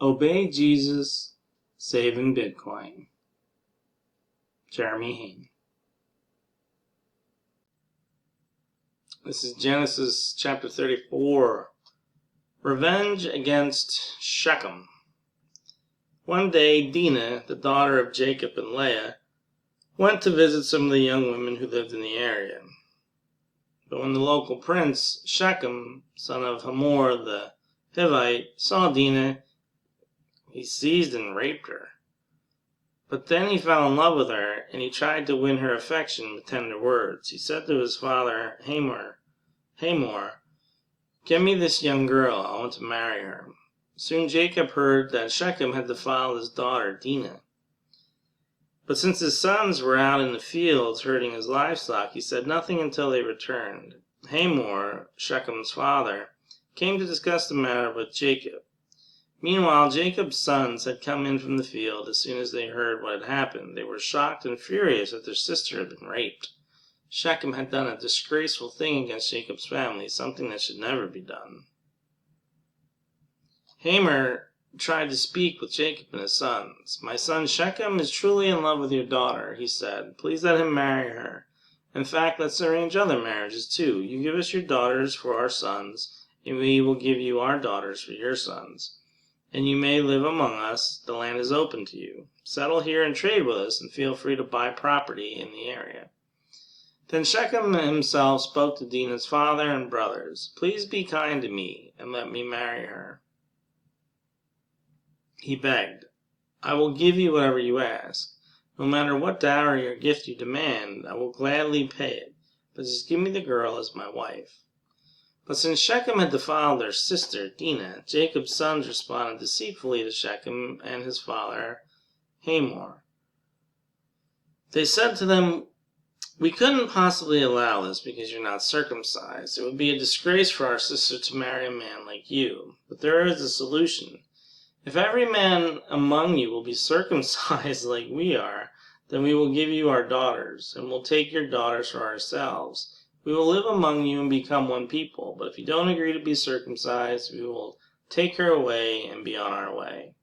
Obey Jesus, saving Bitcoin. Jeremy Hain. This is Genesis chapter 34. Revenge against Shechem. One day, Dinah, the daughter of Jacob and Leah, went to visit some of the young women who lived in the area. But when the local prince, Shechem, son of Hamor the Hivite, saw Dinah, he seized and raped her. But then he fell in love with her, and he tried to win her affection with tender words. He said to his father, Hamor, give me this young girl, I want to marry her. Soon Jacob heard that Shechem had defiled his daughter, Dinah. But since his sons were out in the fields herding his livestock, he said nothing until they returned. Hamor, Shechem's father, came to discuss the matter with Jacob. Meanwhile, Jacob's sons had come in from the field as soon as they heard what had happened. They were shocked and furious that their sister had been raped. Shechem had done a disgraceful thing against Jacob's family, something that should never be done. Hamor tried to speak with Jacob and his sons. My son Shechem is truly in love with your daughter, he said. Please let him marry her. In fact, let's arrange other marriages too. You give us your daughters for our sons, and we will give you our daughters for your sons. And you may live among us. The land is open to you. Settle here and trade with us, and feel free to buy property in the area. Then Shechem himself spoke to Dinah's father and brothers. Please be kind to me, and let me marry her. He begged, I will give you whatever you ask. No matter what dowry or gift you demand, I will gladly pay it. But just give me the girl as my wife. But since Shechem had defiled their sister, Dinah, Jacob's sons responded deceitfully to Shechem and his father, Hamor. They said to them, we couldn't possibly allow this because you're not circumcised. It would be a disgrace for our sister to marry a man like you. But there is a solution. If every man among you will be circumcised like we are, then we will give you our daughters, and we'll take your daughters for ourselves. We will live among you and become one people, but if you don't agree to be circumcised, we will take her away and be on our way.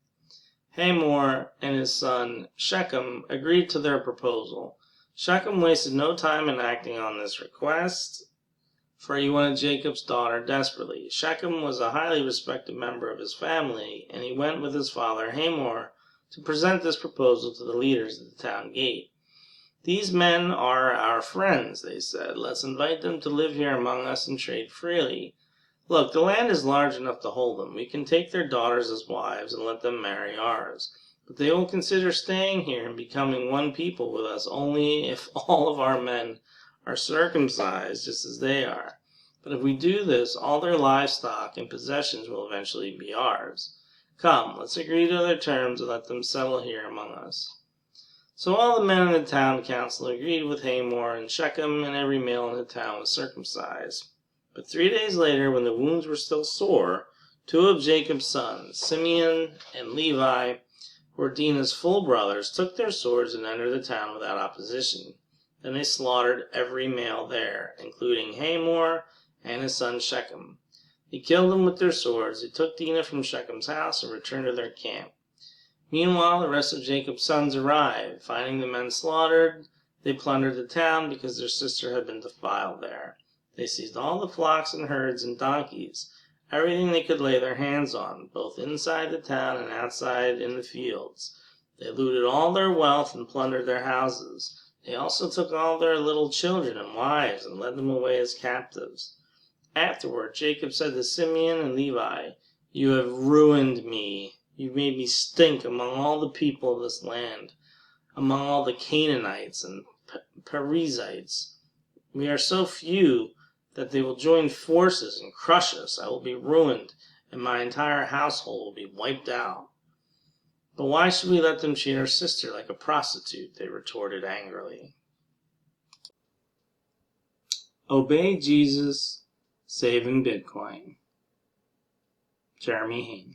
Hamor and his son Shechem agreed to their proposal. Shechem wasted no time in acting on this request, for he wanted Jacob's daughter desperately. Shechem was a highly respected member of his family, and he went with his father Hamor to present this proposal to the leaders at the town gate. These men are our friends, they said. Let's invite them to live here among us and trade freely. Look, the land is large enough to hold them. We can take their daughters as wives and let them marry ours. But they will consider staying here and becoming one people with us only if all of our men are circumcised just as they are. But if we do this, all their livestock and possessions will eventually be ours. Come, let's agree to their terms and let them settle here among us. So all the men in the town council agreed with Hamor, and Shechem and every male in the town was circumcised. But 3 days later, when the wounds were still sore, 2 of Jacob's sons, Simeon and Levi, who were Dinah's full brothers, took their swords and entered the town without opposition. Then they slaughtered every male there, including Hamor and his son Shechem. They killed them with their swords. They took Dinah from Shechem's house and returned to their camp. Meanwhile, the rest of Jacob's sons arrived. Finding the men slaughtered, they plundered the town because their sister had been defiled there. They seized all the flocks and herds and donkeys, everything they could lay their hands on, both inside the town and outside in the fields. They looted all their wealth and plundered their houses. They also took all their little children and wives and led them away as captives. Afterward, Jacob said to Simeon and Levi, You have ruined me. You've made me stink among all the people of this land, among all the Canaanites and Perizzites. We are so few that they will join forces and crush us. I will be ruined, and my entire household will be wiped out. But why should we let them treat our sister like a prostitute? They retorted angrily. Obey Jesus, saving Bitcoin. Jeremy Hain.